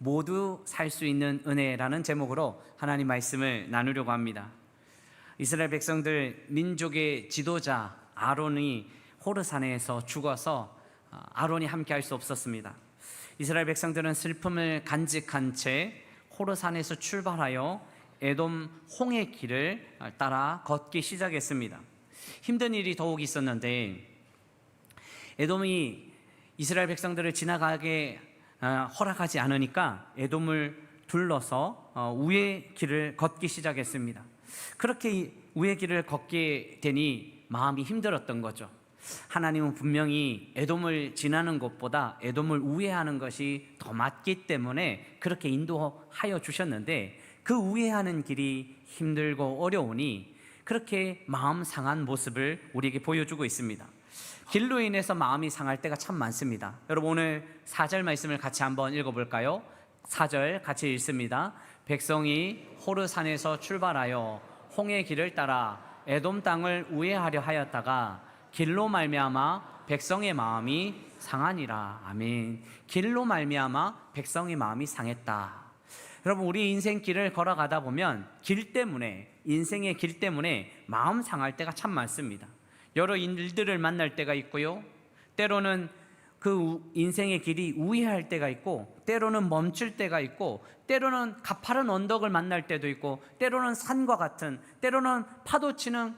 모두 살 수 있는 은혜라는 제목으로 하나님 말씀을 나누려고 합니다. 이스라엘 백성들 민족의 지도자 아론이 호르산에서 죽어서 아론이 함께 할 수 없었습니다. 이스라엘 백성들은 슬픔을 간직한 채 호르산에서 출발하여 에돔 홍해 길을 따라 걷기 시작했습니다. 힘든 일이 더욱 있었는데 에돔이 이스라엘 백성들을 지나가게 허락하지 않으니까 에돔을 둘러서 우의 길을 걷기 시작했습니다. 그렇게 우의 길을 걷게 되니 마음이 힘들었던 거죠. 하나님은 분명히 에돔을 지나는 것보다 에돔을 우회하는 것이 더 맞기 때문에 그렇게 인도하여 주셨는데 그 우회하는 길이 힘들고 어려우니 그렇게 마음 상한 모습을 우리에게 보여주고 있습니다. 길로 인해서 마음이 상할 때가 참 많습니다. 여러분 오늘 4절 말씀을 같이 한번 읽어볼까요? 4절 같이 읽습니다. 백성이 호르산에서 출발하여 홍해 길을 따라 에돔 땅을 우회하려 하였다가 길로 말미암아 백성의 마음이 상하니라. 아멘. 길로 말미암아 백성의 마음이 상했다. 여러분 우리 인생길을 걸어가다 보면 길 때문에, 인생의 길 때문에 마음 상할 때가 참 많습니다. 여러 일들을 만날 때가 있고요, 때로는 그 인생의 길이 우회할 때가 있고, 때로는 멈출 때가 있고, 때로는 가파른 언덕을 만날 때도 있고, 때로는 산과 같은, 때로는 파도치는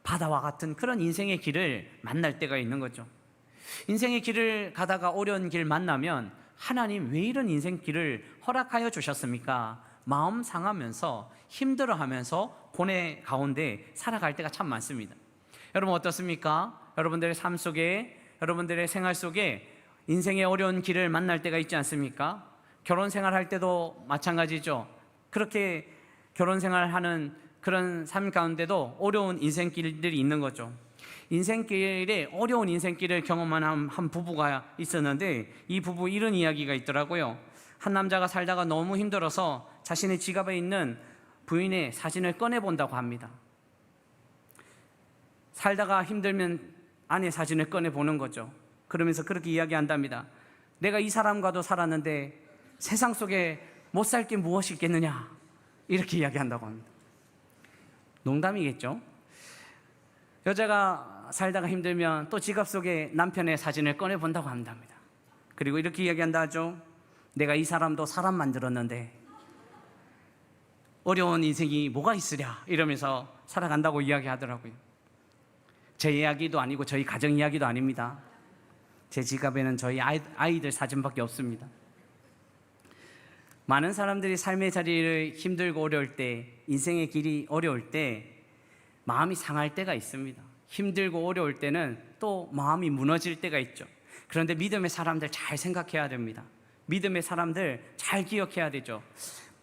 바다와 같은 그런 인생의 길을 만날 때가 있는 거죠. 인생의 길을 가다가 어려운 길 만나면 하나님 왜 이런 인생 길을 허락하여 주셨습니까? 마음 상하면서 힘들어하면서 고뇌 가운데 살아갈 때가 참 많습니다. 여러분 어떻습니까? 여러분들의 삶 속에, 여러분들의 생활 속에 인생의 어려운 길을 만날 때가 있지 않습니까? 결혼 생활할 때도 마찬가지죠. 그렇게 결혼 생활하는 그런 삶 가운데도 어려운 인생길들이 있는 거죠. 인생길에 어려운 인생길을 경험한 한 부부가 있었는데 이 부부 이런 이야기가 있더라고요. 한 남자가 살다가 너무 힘들어서 자신의 지갑에 있는 부인의 사진을 꺼내본다고 합니다. 살다가 힘들면 아내 사진을 꺼내보는 거죠. 그러면서 그렇게 이야기한답니다. 내가 이 사람과도 살았는데 세상 속에 못 살 게 무엇이 있겠느냐, 이렇게 이야기한다고 합니다. 농담이겠죠. 여자가 살다가 힘들면 또 지갑 속에 남편의 사진을 꺼내본다고 한답니다. 그리고 이렇게 이야기한다 하죠. 내가 이 사람도 사람 만들었는데 어려운 인생이 뭐가 있으랴, 이러면서 살아간다고 이야기하더라고요. 제 이야기도 아니고 저희 가정 이야기도 아닙니다. 제 지갑에는 저희 아이들 사진밖에 없습니다. 많은 사람들이 삶의 자리를 힘들고 어려울 때, 인생의 길이 어려울 때 마음이 상할 때가 있습니다. 힘들고 어려울 때는 또 마음이 무너질 때가 있죠. 그런데 믿음의 사람들 잘 생각해야 됩니다. 믿음의 사람들 잘 기억해야 되죠.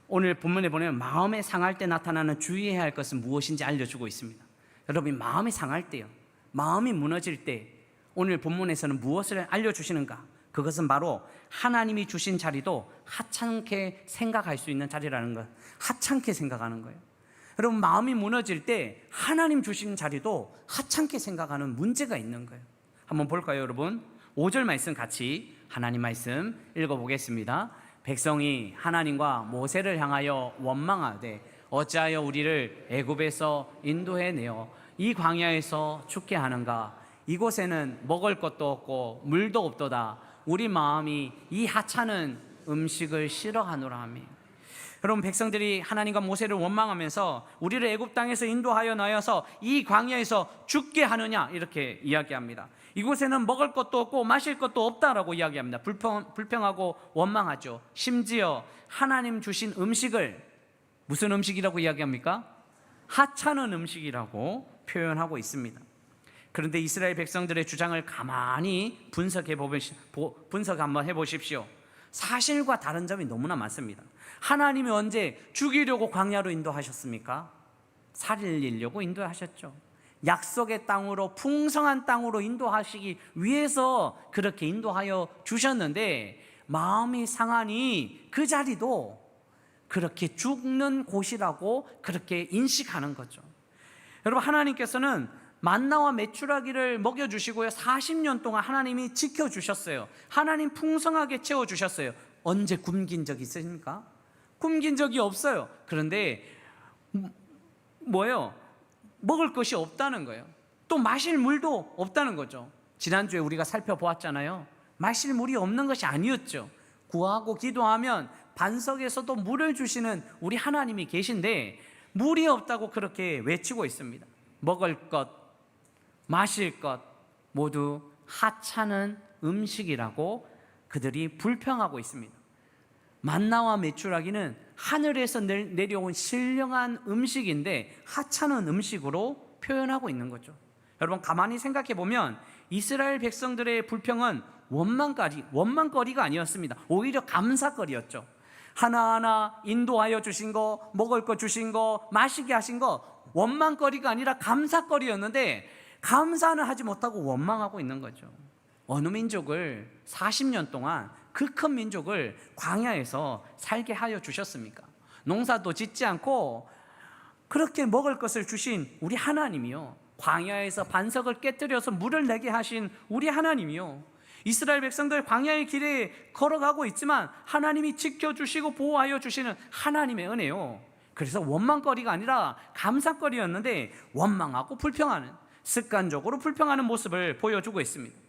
오늘 본문에 보면 마음이 상할 때 나타나는 주의해야 할 것은 무엇인지 알려주고 있습니다. 여러분이 마음이 상할 때요, 마음이 무너질 때 오늘 본문에서는 무엇을 알려주시는가? 그것은 바로 하나님이 주신 자리도 하찮게 생각할 수 있는 자리라는 것. 하찮게 생각하는 거예요. 여러분 마음이 무너질 때 하나님 주신 자리도 하찮게 생각하는 문제가 있는 거예요. 한번 볼까요 여러분? 5절 말씀 같이 하나님 말씀 읽어보겠습니다. 백성이 하나님과 모세를 향하여 원망하되 어찌하여 우리를 애굽에서 인도해내어 이 광야에서 죽게 하는가? 이곳에는 먹을 것도 없고 물도 없도다. 우리 마음이 이 하찮은 음식을 싫어하노라 하며. 여러분 백성들이 하나님과 모세를 원망하면서 우리를 애굽 땅에서 인도하여 나여서 이 광야에서 죽게 하느냐, 이렇게 이야기합니다. 이곳에는 먹을 것도 없고 마실 것도 없다라고 이야기합니다. 불평하고 원망하죠. 심지어 하나님 주신 음식을 무슨 음식이라고 이야기합니까? 하찮은 음식이라고 표현하고 있습니다. 그런데 이스라엘 백성들의 주장을 가만히 분석 한번 해보십시오. 사실과 다른 점이 너무나 많습니다. 하나님이 언제 죽이려고 광야로 인도하셨습니까? 살리려고 인도하셨죠. 약속의 땅으로, 풍성한 땅으로 인도하시기 위해서 그렇게 인도하여 주셨는데 마음이 상하니 그 자리도 그렇게 죽는 곳이라고 그렇게 인식하는 거죠. 여러분 하나님께서는 만나와 메추라기를 먹여주시고요, 40년 동안 하나님이 지켜주셨어요. 하나님 풍성하게 채워주셨어요. 언제 굶긴 적이 있습니까? 굶긴 적이 없어요. 그런데 뭐예요? 먹을 것이 없다는 거예요. 또 마실 물도 없다는 거죠. 지난주에 우리가 살펴보았잖아요. 마실 물이 없는 것이 아니었죠. 구하고 기도하면 반석에서도 물을 주시는 우리 하나님이 계신데 물이 없다고 그렇게 외치고 있습니다. 먹을 것, 마실 것 모두 하찮은 음식이라고 그들이 불평하고 있습니다. 만나와 메추라기는 하늘에서 내려온 신령한 음식인데 하찮은 음식으로 표현하고 있는 거죠. 여러분 가만히 생각해 보면 이스라엘 백성들의 불평은 원망거리가 아니었습니다. 오히려 감사거리였죠. 하나하나 인도하여 주신 거, 먹을 거 주신 거, 마시게 하신 거 원망거리가 아니라 감사거리였는데 감사는 하지 못하고 원망하고 있는 거죠. 어느 민족을 40년 동안 그 큰 민족을 광야에서 살게 하여 주셨습니까? 농사도 짓지 않고 그렇게 먹을 것을 주신 우리 하나님이요, 광야에서 반석을 깨뜨려서 물을 내게 하신 우리 하나님이요, 이스라엘 백성들 광야의 길에 걸어가고 있지만 하나님이 지켜주시고 보호하여 주시는 하나님의 은혜요. 그래서 원망거리가 아니라 감사거리였는데 원망하고 불평하는, 습관적으로 불평하는 모습을 보여주고 있습니다.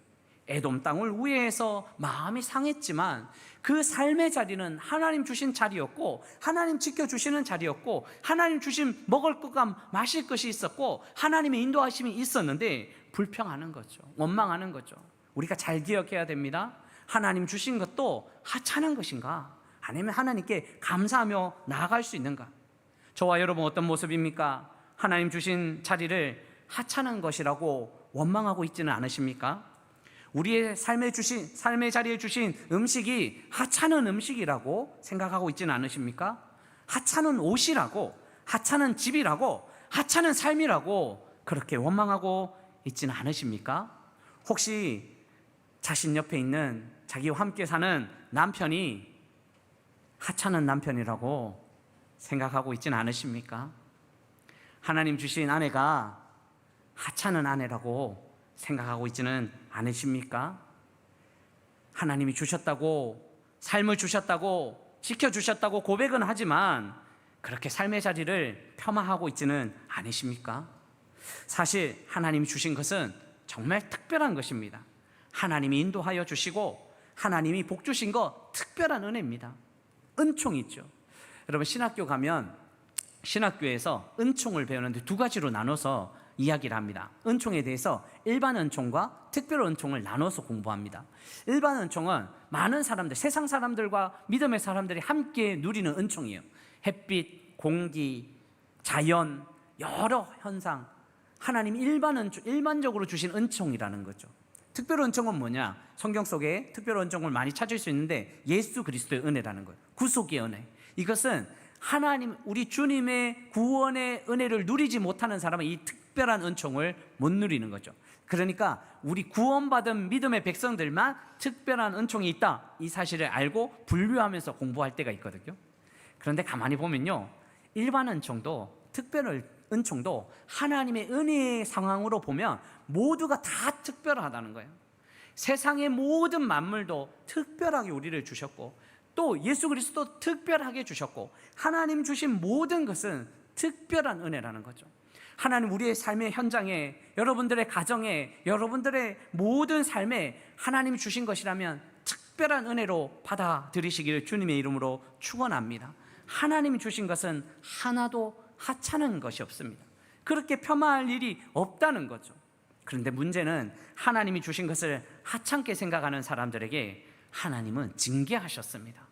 에돔 땅을 우회해서 마음이 상했지만 그 삶의 자리는 하나님 주신 자리였고, 하나님 지켜주시는 자리였고, 하나님 주신 먹을 것과 마실 것이 있었고, 하나님의 인도하심이 있었는데 불평하는 거죠. 원망하는 거죠. 우리가 잘 기억해야 됩니다. 하나님 주신 것도 하찮은 것인가, 아니면 하나님께 감사하며 나아갈 수 있는가? 저와 여러분 어떤 모습입니까? 하나님 주신 자리를 하찮은 것이라고 원망하고 있지는 않으십니까? 우리의 삶의 자리에 주신 음식이 하찮은 음식이라고 생각하고 있지는 않으십니까? 하찮은 옷이라고, 하찮은 집이라고, 하찮은 삶이라고 그렇게 원망하고 있지는 않으십니까? 혹시 자신 옆에 있는 자기와 함께 사는 남편이 하찮은 남편이라고 생각하고 있지는 않으십니까? 하나님 주신 아내가 하찮은 아내라고 생각하고 있지는 않으십니까? 하나님이 주셨다고, 삶을 주셨다고, 지켜주셨다고 고백은 하지만 그렇게 삶의 자리를 폄하하고 있지는 않으십니까? 사실 하나님이 주신 것은 정말 특별한 것입니다. 하나님이 인도하여 주시고 하나님이 복 주신 거 특별한 은혜입니다. 은총이 있죠. 여러분 신학교 가면 신학교에서 은총을 배우는데 두 가지로 나눠서 이야기를 합니다. 은총에 대해서 일반 은총과 특별 은총을 나눠서 공부합니다. 일반 은총은 많은 사람들, 세상 사람들과 믿음의 사람들이 함께 누리는 은총이에요. 햇빛, 공기, 자연, 여러 현상, 하나님이 일반적으로 주신 은총이라는 거죠. 특별 은총은 뭐냐? 성경 속에 특별 은총을 많이 찾을 수 있는데 예수 그리스도의 은혜라는 거예요. 구속의 은혜. 이것은 하나님, 우리 주님의 구원의 은혜를 누리지 못하는 사람은 이 특별한 은총을 못 누리는 거죠. 그러니까 우리 구원받은 믿음의 백성들만 특별한 은총이 있다, 이 사실을 알고 분류하면서 공부할 때가 있거든요. 그런데 가만히 보면요, 일반 은총도 특별 은총도 하나님의 은혜의 상황으로 보면 모두가 다 특별하다는 거예요. 세상의 모든 만물도 특별하게 우리를 주셨고, 또 예수 그리스도 특별하게 주셨고, 하나님 주신 모든 것은 특별한 은혜라는 거죠. 하나님 우리의 삶의 현장에, 여러분들의 가정에, 여러분들의 모든 삶에 하나님이 주신 것이라면 특별한 은혜로 받아들이시기를 주님의 이름으로 축원합니다. 하나님이 주신 것은 하나도 하찮은 것이 없습니다. 그렇게 폄하할 일이 없다는 거죠. 그런데 문제는 하나님이 주신 것을 하찮게 생각하는 사람들에게 하나님은 징계하셨습니다.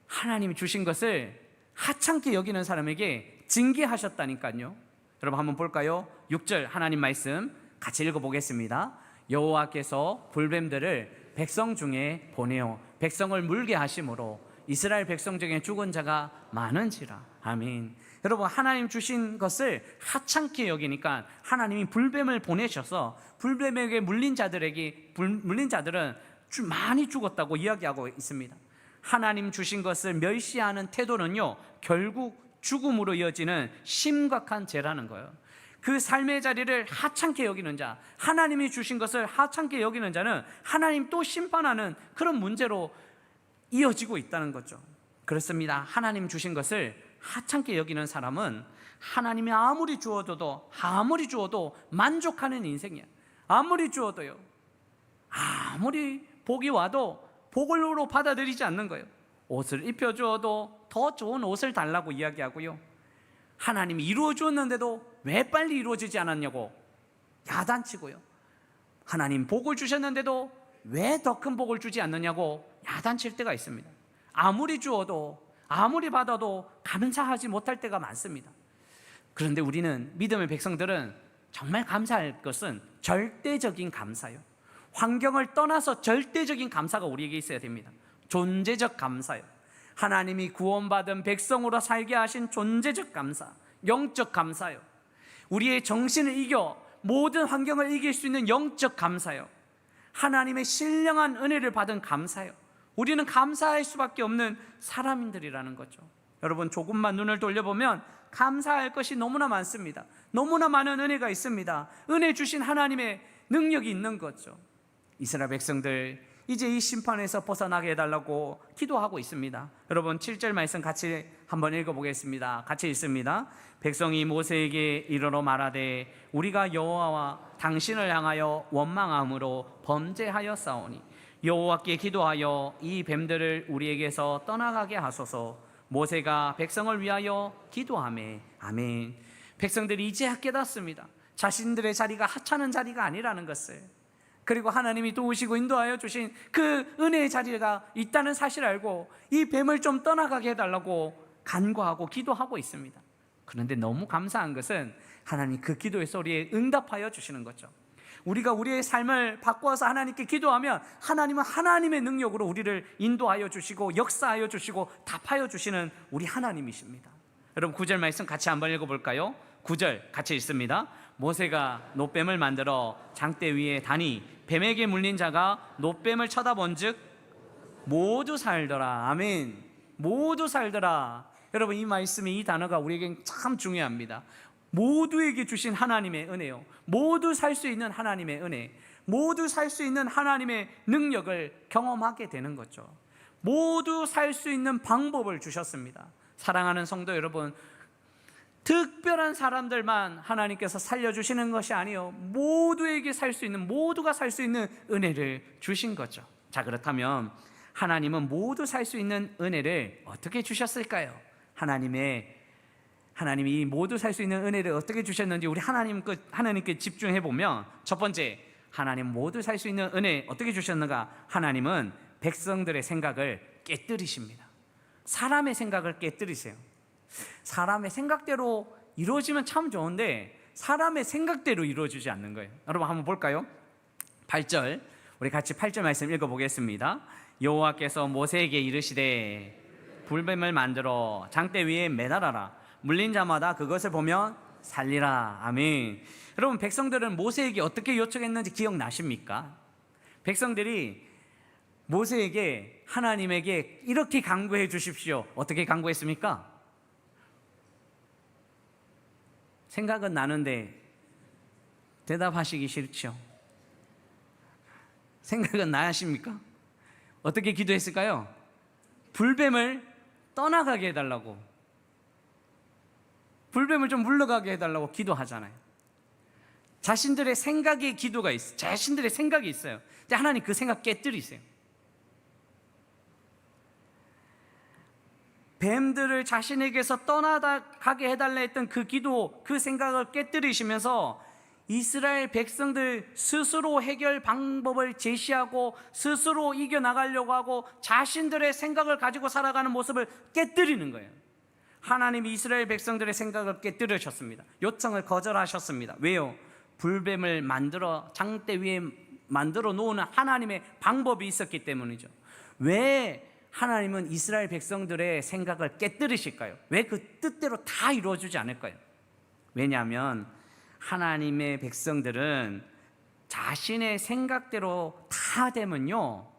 하나님이 주신 것을 하찮게 여기는 사람에게 징계하셨다니까요. 여러분 한번 볼까요? 6절 하나님 말씀 같이 읽어보겠습니다. 여호와께서 불뱀들을 백성 중에 보내어 백성을 물게 하심으로 이스라엘 백성 중에 죽은 자가 많은지라. 아멘. 여러분 하나님 주신 것을 하찮게 여기니까 하나님이 불뱀을 보내셔서 불뱀에게 물린 자들은 많이 죽었다고 이야기하고 있습니다. 하나님 주신 것을 멸시하는 태도는요, 결국 죽음으로 이어지는 심각한 죄라는 거예요. 그 삶의 자리를 하찮게 여기는 자, 하나님이 주신 것을 하찮게 여기는 자는 하나님 또 심판하는 그런 문제로 이어지고 있다는 거죠. 그렇습니다. 하나님 주신 것을 하찮게 여기는 사람은 하나님이 아무리 주어도 만족하는 인생이야. 아무리 주어도요, 아무리 복이 와도 복으로 받아들이지 않는 거예요. 옷을 입혀주어도 더 좋은 옷을 달라고 이야기하고요, 하나님이 이루어 주었는데도 왜 빨리 이루어지지 않았냐고 야단치고요, 하나님 복을 주셨는데도 왜 더 큰 복을 주지 않느냐고 야단칠 때가 있습니다. 아무리 주어도 아무리 받아도 감사하지 못할 때가 많습니다. 그런데 우리는, 믿음의 백성들은 정말 감사할 것은 절대적인 감사요. 환경을 떠나서 절대적인 감사가 우리에게 있어야 됩니다. 존재적 감사요. 하나님이 구원받은 백성으로 살게 하신 존재적 감사, 영적 감사요. 우리의 정신을 이겨 모든 환경을 이길 수 있는 영적 감사요. 하나님의 신령한 은혜를 받은 감사요. 우리는 감사할 수밖에 없는 사람들이라는 거죠. 여러분, 조금만 눈을 돌려보면 감사할 것이 너무나 많습니다. 너무나 많은 은혜가 있습니다. 은혜 주신 하나님의 능력이 있는 거죠. 이스라엘 백성들, 이제 이 심판에서 벗어나게 해달라고 기도하고 있습니다. 여러분, 7절 말씀 같이 한번 읽어보겠습니다. 같이 읽습니다. 백성이 모세에게 이르러 말하되 우리가 여호와와 당신을 향하여 원망함으로 범죄하였사오니 여호와께 기도하여 이 뱀들을 우리에게서 떠나가게 하소서. 모세가 백성을 위하여 기도하매. 아멘. 백성들이 이제야 깨닫습니다. 자신들의 자리가 하찮은 자리가 아니라는 것을, 그리고 하나님이 도우시고 인도하여 주신 그 은혜의 자리가 있다는 사실을 알고 이 뱀을 좀 떠나가게 해달라고 간구하고 기도하고 있습니다. 그런데 너무 감사한 것은 하나님 그 기도의 소리에 응답하여 주시는 거죠. 우리가 우리의 삶을 바꾸어서 하나님께 기도하면 하나님은 하나님의 능력으로 우리를 인도하여 주시고 역사하여 주시고 답하여 주시는 우리 하나님이십니다. 여러분, 9절 말씀 같이 한번 읽어볼까요? 9절 같이 읽습니다. 모세가 놋뱀을 만들어 장대 위에 다니 뱀에게 물린 자가 놋뱀을 쳐다본 즉 모두 살더라. 아멘. 모두 살더라. 여러분, 이 말씀이, 이 단어가 우리에겐 참 중요합니다. 모두에게 주신 하나님의 은혜요, 모두 살 수 있는 하나님의 은혜, 모두 살 수 있는 하나님의 능력을 경험하게 되는 거죠. 모두 살 수 있는 방법을 주셨습니다. 사랑하는 성도 여러분, 특별한 사람들만 하나님께서 살려주시는 것이 아니요, 모두에게 살 수 있는, 모두가 살 수 있는 은혜를 주신 거죠. 자, 그렇다면 하나님은 모두 살 수 있는 은혜를 어떻게 주셨을까요? 하나님이 이 모두 살 수 있는 은혜를 어떻게 주셨는지 우리 하나님께 집중해 보면, 첫 번째, 하나님 모두 살 수 있는 은혜 어떻게 주셨는가? 하나님은 백성들의 생각을 깨뜨리십니다. 사람의 생각을 깨뜨리세요. 사람의 생각대로 이루어지면 참 좋은데 사람의 생각대로 이루어지지 않는 거예요. 여러분, 한번 볼까요? 8절, 우리 같이 8절 말씀 읽어보겠습니다. 여호와께서 모세에게 이르시되 불뱀을 만들어 장대 위에 매달아라. 물린 자마다 그것을 보면 살리라. 아멘. 여러분, 백성들은 모세에게 어떻게 요청했는지 기억나십니까? 백성들이 모세에게, 하나님에게 이렇게 간구해 주십시오. 어떻게 간구했습니까? 생각은 나는데 대답하시기 싫죠. 생각은 나십니까? 어떻게 기도했을까요? 불뱀을 떠나가게 해달라고, 불뱀을 좀 물러가게 해달라고 기도하잖아요. 자신들의 생각의 기도가 있어요. 자신들의 생각이 있어요. 근데 하나님 그 생각 깨뜨리세요. 뱀들을 자신에게서 떠나가게 해달라 했던 그 기도, 그 생각을 깨뜨리시면서 이스라엘 백성들 스스로 해결 방법을 제시하고 스스로 이겨나가려고 하고 자신들의 생각을 가지고 살아가는 모습을 깨뜨리는 거예요. 하나님이 이스라엘 백성들의 생각을 깨뜨리셨습니다. 요청을 거절하셨습니다. 왜요? 불뱀을 만들어 장대 위에 만들어 놓는 하나님의 방법이 있었기 때문이죠. 왜 하나님은 이스라엘 백성들의 생각을 깨뜨리실까요? 왜 그 뜻대로 다 이루어지지 않을까요? 왜냐하면 하나님의 백성들은 자신의 생각대로 다 되면요,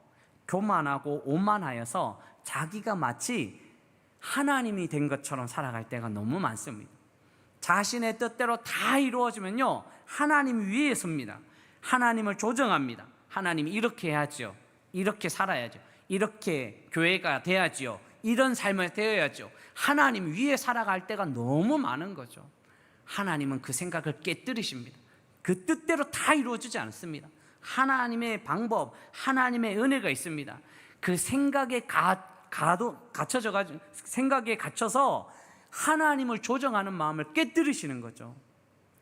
교만하고 오만하여서 자기가 마치 하나님이 된 것처럼 살아갈 때가 너무 많습니다. 자신의 뜻대로 다 이루어지면요, 하나님 위에 섭니다. 하나님을 조정합니다. 하나님이 이렇게 해야죠, 이렇게 살아야죠, 이렇게 교회가 돼야지요. 이런 삶을 되어야죠. 하나님 위에 살아갈 때가 너무 많은 거죠. 하나님은 그 생각을 깨뜨리십니다. 그 뜻대로 다 이루어지지 않습니다. 하나님의 방법, 하나님의 은혜가 있습니다. 그 생각에 생각에 갇혀서 하나님을 조정하는 마음을 깨뜨리시는 거죠.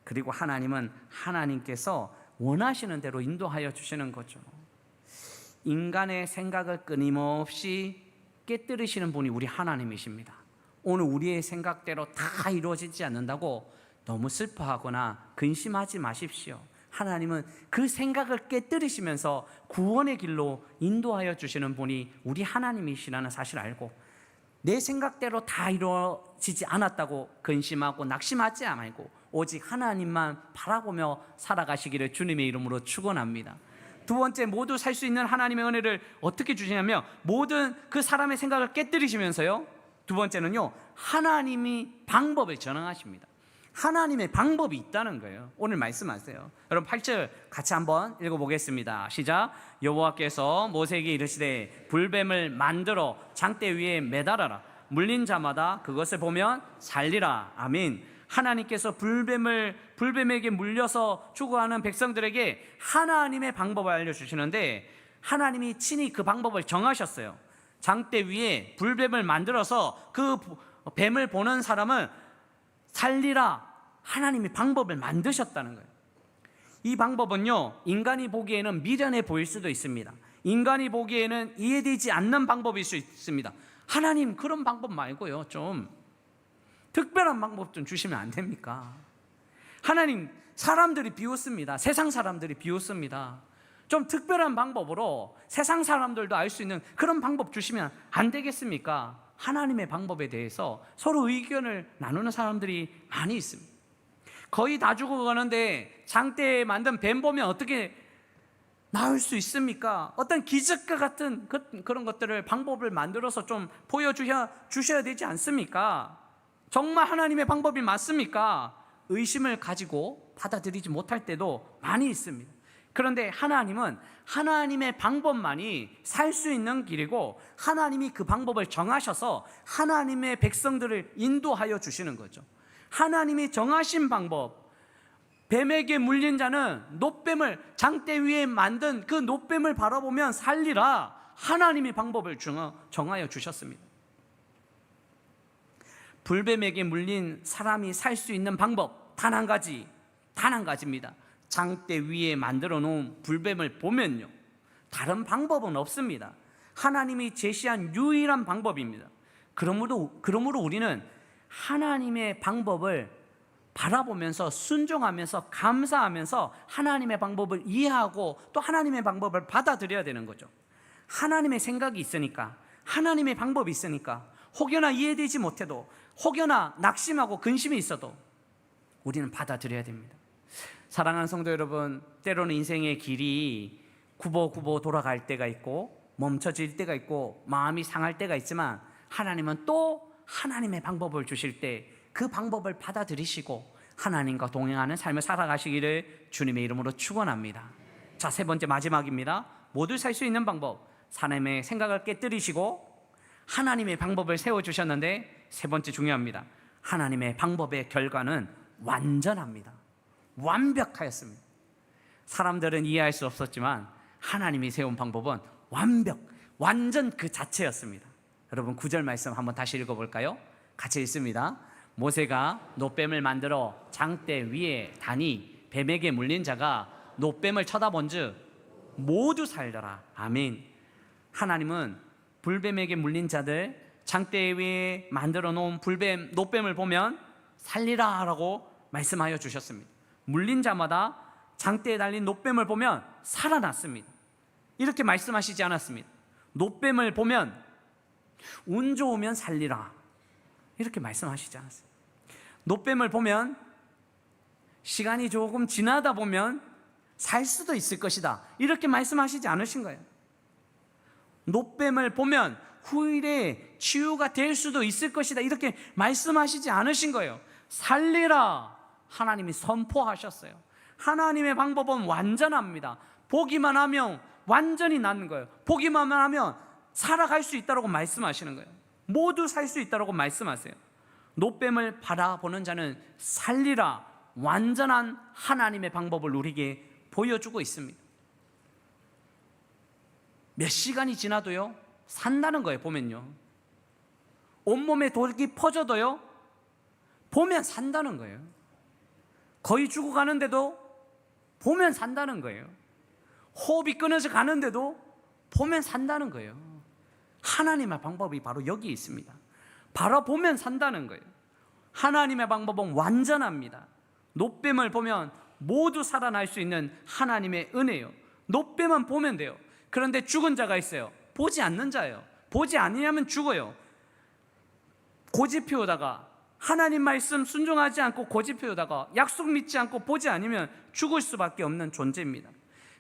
그리고 하나님은 하나님께서 원하시는 대로 인도하여 주시는 거죠. 인간의 생각을 끊임없이 깨뜨리시는 분이 우리 하나님이십니다. 오늘 우리의 생각대로 다 이루어지지 않는다고 너무 슬퍼하거나 근심하지 마십시오. 하나님은 그 생각을 깨뜨리시면서 구원의 길로 인도하여 주시는 분이 우리 하나님이시라는 사실을 알고, 내 생각대로 다 이루어지지 않았다고 근심하고 낙심하지 말고 오직 하나님만 바라보며 살아가시기를 주님의 이름으로 축원합니다. 두 번째, 모두 살 수 있는 하나님의 은혜를 어떻게 주시냐면, 모든 그 사람의 생각을 깨뜨리시면서요, 두 번째는요, 하나님이 방법을 전환하십니다. 하나님의 방법이 있다는 거예요. 오늘 말씀하세요. 여러분 8절 같이 한번 읽어보겠습니다. 시작. 여호와께서 모세에게 이르시되 불뱀을 만들어 장대 위에 매달아라. 물린 자마다 그것을 보면 살리라. 아멘. 하나님께서 불뱀에게 물려서 죽어가는 백성들에게 하나님의 방법을 알려주시는데, 하나님이 친히 그 방법을 정하셨어요. 장대 위에 불뱀을 만들어서 그 뱀을 보는 사람을 살리라. 하나님이 방법을 만드셨다는 거예요. 이 방법은요, 인간이 보기에는 미련해 보일 수도 있습니다. 인간이 보기에는 이해되지 않는 방법일 수 있습니다. 하나님, 그런 방법 말고요, 좀 특별한 방법 좀 주시면 안 됩니까? 하나님, 사람들이 비웃습니다. 세상 사람들이 비웃습니다. 좀 특별한 방법으로 세상 사람들도 알 수 있는 그런 방법 주시면 안 되겠습니까? 하나님의 방법에 대해서 서로 의견을 나누는 사람들이 많이 있습니다. 거의 다 죽어가는데 장대에 만든 뱀 보면 어떻게 나을 수 있습니까? 어떤 기적과 같은 그런 것들을, 방법을 만들어서 좀 보여주셔야 되지 않습니까? 정말 하나님의 방법이 맞습니까? 의심을 가지고 받아들이지 못할 때도 많이 있습니다. 그런데 하나님은 하나님의 방법만이 살 수 있는 길이고, 하나님이 그 방법을 정하셔서 하나님의 백성들을 인도하여 주시는 거죠. 하나님이 정하신 방법, 뱀에게 물린 자는 노뱀을, 장대 위에 만든 그 노뱀을 바라보면 살리라. 하나님이 방법을 정하여 주셨습니다. 불뱀에게 물린 사람이 살 수 있는 방법 단 한 가지입니다. 장대 위에 만들어 놓은 불뱀을 보면요, 다른 방법은 없습니다. 하나님이 제시한 유일한 방법입니다. 그러므로 우리는 하나님의 방법을 바라보면서 순종하면서 감사하면서 하나님의 방법을 이해하고 또 하나님의 방법을 받아들여야 되는 거죠. 하나님의 생각이 있으니까, 하나님의 방법이 있으니까, 혹여나 이해되지 못해도, 혹여나 낙심하고 근심이 있어도 우리는 받아들여야 됩니다. 사랑하는 성도 여러분, 때로는 인생의 길이 구보구보 돌아갈 때가 있고 멈춰질 때가 있고 마음이 상할 때가 있지만, 하나님은 또 하나님의 방법을 주실 때 그 방법을 받아들이시고 하나님과 동행하는 삶을 살아가시기를 주님의 이름으로 축원합니다. 자, 세 번째, 마지막입니다. 모두 살 수 있는 방법, 하나님의 생각을 깨뜨리시고 하나님의 방법을 세워주셨는데, 세 번째 중요합니다. 하나님의 방법의 결과는 완전합니다. 완벽하였습니다. 사람들은 이해할 수 없었지만 하나님이 세운 방법은 완전 그 자체였습니다. 여러분 9절 말씀 한번 다시 읽어볼까요? 같이 읽습니다. 모세가 노뱀을 만들어 장대 위에 다니 뱀에게 물린 자가 노뱀을 쳐다본즉 모두 살더라. 아멘. 하나님은 불뱀에게 물린 자들, 장대 위에 만들어 놓은 노뱀을 보면 살리라 라고 말씀하여 주셨습니다. 물린 자마다 장대에 달린 노뱀을 보면 살아났습니다. 이렇게 말씀하시지 않았습니다. 노뱀을 보면 운 좋으면 살리라, 이렇게 말씀하시지 않았습니다. 노뱀을 보면 시간이 조금 지나다 보면 살 수도 있을 것이다, 이렇게 말씀하시지 않으신 거예요. 노뱀을 보면 후일에 치유가 될 수도 있을 것이다, 이렇게 말씀하시지 않으신 거예요. 살리라, 하나님이 선포하셨어요. 하나님의 방법은 완전합니다. 보기만 하면 완전히 낫는 거예요. 보기만 하면 살아갈 수 있다고 말씀하시는 거예요. 모두 살 수 있다고 말씀하세요. 노뱀을 바라보는 자는 살리라, 완전한 하나님의 방법을 우리에게 보여주고 있습니다. 몇 시간이 지나도요 산다는 거예요. 보면요, 온몸에 독이 퍼져도요 보면 산다는 거예요. 거의 죽어가는데도 보면 산다는 거예요. 호흡이 끊어져 가는데도 보면 산다는 거예요. 하나님의 방법이 바로 여기 있습니다. 바라보면 산다는 거예요. 하나님의 방법은 완전합니다. 노뱀을 보면 모두 살아날 수 있는 하나님의 은혜예요. 노뱀만 보면 돼요. 그런데 죽은 자가 있어요. 보지 않는 자예요. 보지 않으면 죽어요. 고집 피우다가, 하나님 말씀 순종하지 않고 고집 피우다가, 약속 믿지 않고 보지 않으면 죽을 수밖에 없는 존재입니다.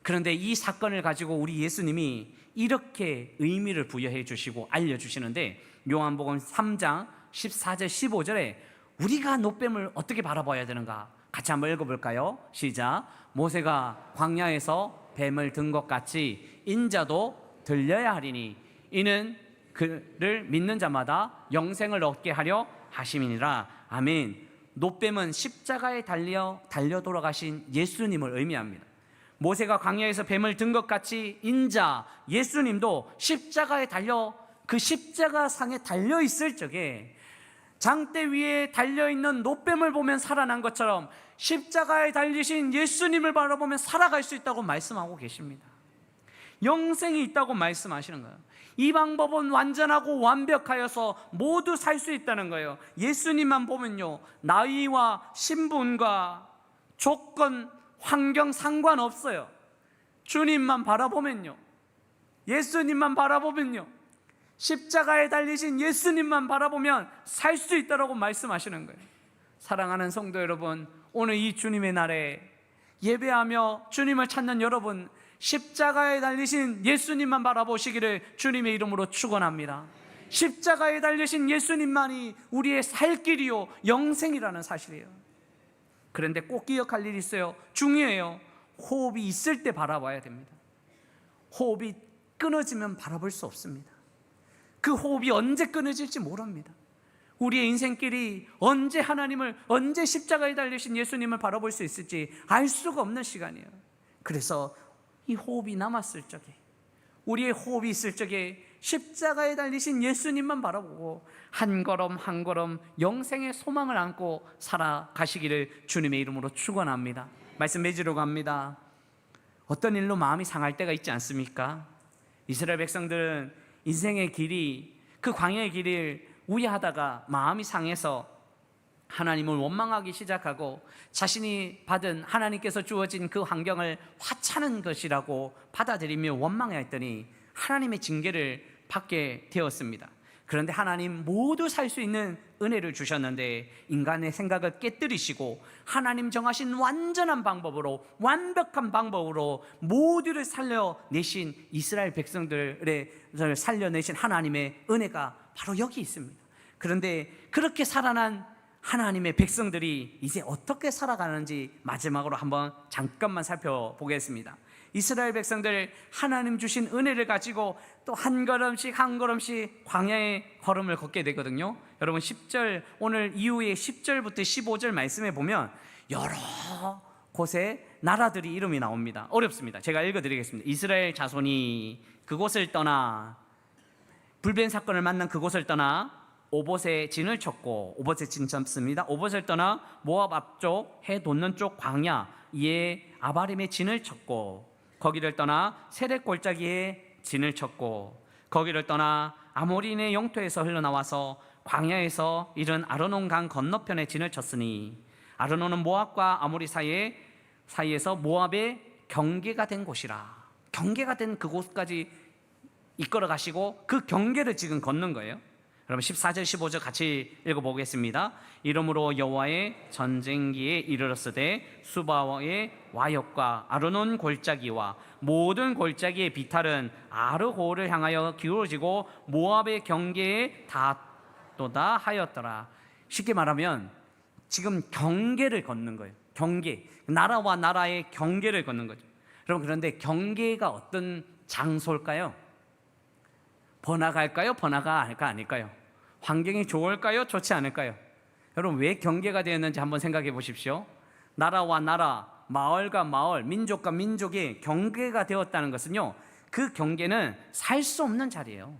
그런데 이 사건을 가지고 우리 예수님이 이렇게 의미를 부여해 주시고 알려주시는데, 요한복음 3장 14절 15절에 우리가 노뱀을 어떻게 바라봐야 되는가 같이 한번 읽어볼까요? 시작. 모세가 광야에서 뱀을 든 것 같이 인자도 들려야 하리니 이는 그를 믿는 자마다 영생을 얻게 하려 하심이니라. 아멘. 노뱀은 십자가에 달려 돌아가신 예수님을 의미합니다. 모세가 광야에서 뱀을 든 것 같이 인자 예수님도 십자가에 달려, 그 십자가 상에 달려 있을 적에 장대 위에 달려있는 노뱀을 보면 살아난 것처럼 십자가에 달리신 예수님을 바라보면 살아갈 수 있다고 말씀하고 계십니다. 영생이 있다고 말씀하시는 거예요. 이 방법은 완전하고 완벽하여서 모두 살 수 있다는 거예요. 예수님만 보면요, 나이와 신분과 조건, 환경 상관없어요. 주님만 바라보면요, 예수님만 바라보면요, 십자가에 달리신 예수님만 바라보면 살 수 있다고 말씀하시는 거예요. 사랑하는 성도 여러분, 오늘 이 주님의 날에 예배하며 주님을 찾는 여러분, 십자가에 달리신 예수님만 바라보시기를 주님의 이름으로 축원합니다. 십자가에 달리신 예수님만이 우리의 살 길이요 영생이라는 사실이에요. 그런데 꼭 기억할 일이 있어요. 중요해요. 호흡이 있을 때 바라봐야 됩니다. 호흡이 끊어지면 바라볼 수 없습니다. 그 호흡이 언제 끊어질지 모릅니다. 우리의 인생길이 언제 하나님을, 언제 십자가에 달리신 예수님을 바라볼 수 있을지 알 수가 없는 시간이에요. 그래서 이 호흡이 남았을 적에, 우리의 호흡이 있을 적에 십자가에 달리신 예수님만 바라보고 한 걸음 한 걸음 영생의 소망을 안고 살아가시기를 주님의 이름으로 축원합니다. 말씀 맺으러 갑니다. 어떤 일로 마음이 상할 때가 있지 않습니까? 이스라엘 백성들은 인생의 길이, 그 광야의 길을 우회하다가 마음이 상해서 하나님을 원망하기 시작하고 자신이 받은, 하나님께서 주어진 그 환경을 화찮은 것이라고 받아들이며 원망했더니 하나님의 징계를 받게 되었습니다. 그런데 하나님 모두 살 수 있는 은혜를 주셨는데 인간의 생각을 깨뜨리시고 하나님 정하신 완전한 방법으로, 완벽한 방법으로 모두를 살려내신 이스라엘 백성들을 살려내신 하나님의 은혜가 바로 여기 있습니다. 그런데 그렇게 살아난 하나님의 백성들이 이제 어떻게 살아가는지 마지막으로 한번 잠깐만 살펴보겠습니다. 이스라엘 백성들, 하나님 주신 은혜를 가지고 또 한 걸음씩 한 걸음씩 광야의 걸음을 걷게 되거든요. 여러분 10절, 오늘 이후에 10절부터 15절 말씀에 보면 여러 곳에 나라들이 이름이 나옵니다. 어렵습니다. 제가 읽어드리겠습니다. 이스라엘 자손이 그곳을 떠나, 불변 사건을 만난 그곳을 떠나 오봇에 진을 쳤고, 오봇에 진 쳤습니다. 오봇을 떠나 모압 앞쪽 해 돋는 쪽 광야 이에 아바림에 진을 쳤고, 거기를 떠나 세렛 골짜기에 진을 쳤고, 거기를 떠나 아모리인의 영토에서 흘러나와서 광야에서 이른 아르논 강 건너편에 진을 쳤으니, 아르논은 모압과 아모리 사이에서 모압의 경계가 된 곳이라. 경계가 된 그곳까지 이끌어 가시고 그 경계를 지금 걷는 거예요. 여러분 14절 15절 같이 읽어보겠습니다. 이러므로 여호와의 전쟁기에 이르렀으되 수바의 와역과 아르논 골짜기와 모든 골짜기의 비탈은 아르고를 향하여 기울어지고 모압의 경계에 닿도다 하였더라. 쉽게 말하면 지금 경계를 걷는 거예요. 경계, 나라와 나라의 경계를 걷는 거죠. 여러분, 그런데 경계가 어떤 장소일까요? 번화가일까요? 번화가가 아닐까요? 환경이 좋을까요? 좋지 않을까요? 여러분, 왜 경계가 되었는지 한번 생각해 보십시오. 나라와 나라, 마을과 마을, 민족과 민족이 경계가 되었다는 것은요, 그 경계는 살 수 없는 자리예요.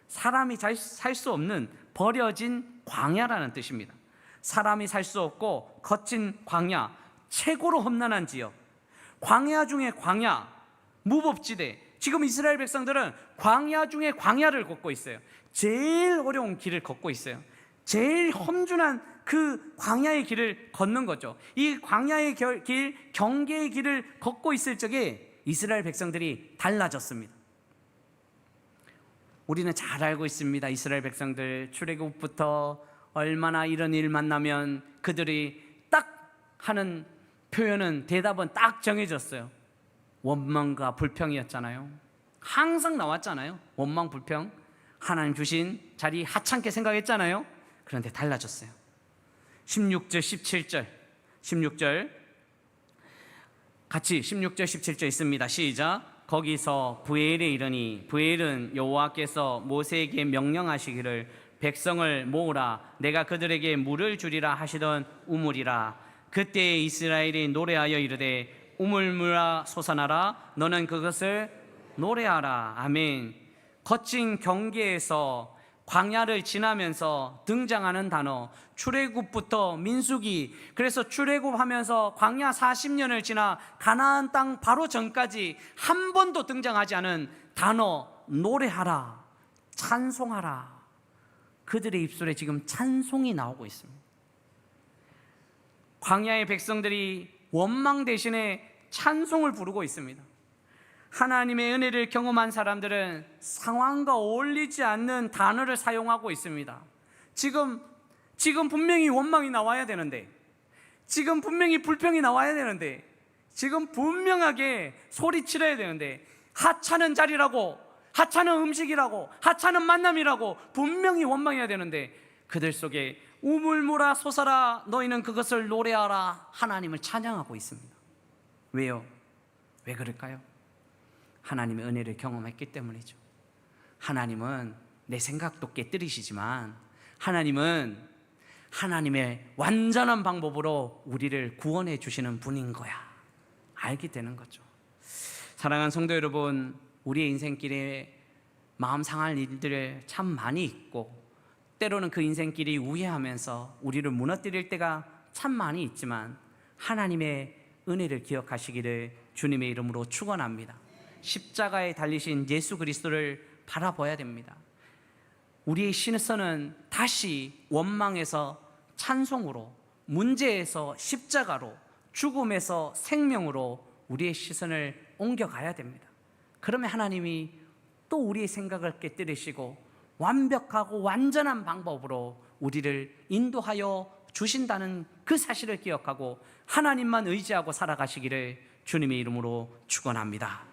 사람이 살 수 없는 버려진 광야라는 뜻입니다. 사람이 살 수 없고 거친 광야, 최고로 험난한 지역, 광야 중에 광야, 무법지대. 지금 이스라엘 백성들은 광야 중에 광야를 걷고 있어요. 제일 어려운 길을 걷고 있어요. 제일 험준한 그 광야의 길을 걷는 거죠. 이 광야의 길, 경계의 길을 걷고 있을 적에 이스라엘 백성들이 달라졌습니다. 우리는 잘 알고 있습니다. 이스라엘 백성들 출애굽부터 얼마나 이런 일 만나면 그들이 딱 하는 표현은, 대답은 딱 정해졌어요. 원망과 불평이었잖아요. 항상 나왔잖아요. 원망, 불평. 하나님 주신 자리 하찮게 생각했잖아요. 그런데 달라졌어요. 16절, 17절, 16절 같이 16절, 17절 있습니다. 시작. 거기서 부엘에 이르니, 부엘은 여호와께서 모세에게 명령하시기를 백성을 모으라, 내가 그들에게 물을 주리라 하시던 우물이라. 그때 이스라엘이 노래하여 이르되 우물물아 솟아나라, 너는 그것을 노래하라. 아멘. 거친 경계에서 광야를 지나면서 등장하는 단어, 출애굽부터 민수기, 그래서 출애굽하면서 광야 40년을 지나 가나안 땅 바로 전까지 한 번도 등장하지 않은 단어, 노래하라, 찬송하라. 그들의 입술에 지금 찬송이 나오고 있습니다. 광야의 백성들이 원망 대신에 찬송을 부르고 있습니다. 하나님의 은혜를 경험한 사람들은 상황과 어울리지 않는 단어를 사용하고 있습니다. 지금 분명히 원망이 나와야 되는데, 지금 분명히 불평이 나와야 되는데, 지금 분명하게 소리치러야 되는데, 하찮은 자리라고, 하찮은 음식이라고, 하찮은 만남이라고 분명히 원망해야 되는데, 그들 속에 우물물아 솟아라, 너희는 그것을 노래하라, 하나님을 찬양하고 있습니다. 왜요? 왜 그럴까요? 하나님의 은혜를 경험했기 때문이죠. 하나님은 내 생각도 깨뜨리시지만 하나님은 하나님의 완전한 방법으로 우리를 구원해 주시는 분인 거야, 알게 되는 거죠. 사랑하는 성도 여러분, 우리의 인생길에 마음 상할 일들 참 많이 있고, 때로는 그 인생길이 우회하면서 우리를 무너뜨릴 때가 참 많이 있지만, 하나님의 은혜를 기억하시기를 주님의 이름으로 축원합니다. 십자가에 달리신 예수 그리스도를 바라봐야 됩니다. 우리의 시선은 다시 원망에서 찬송으로, 문제에서 십자가로, 죽음에서 생명으로 우리의 시선을 옮겨가야 됩니다. 그러면 하나님이 또 우리의 생각을 깨뜨리시고 완벽하고 완전한 방법으로 우리를 인도하여 주신다는 그 사실을 기억하고 하나님만 의지하고 살아가시기를 주님의 이름으로 축원합니다.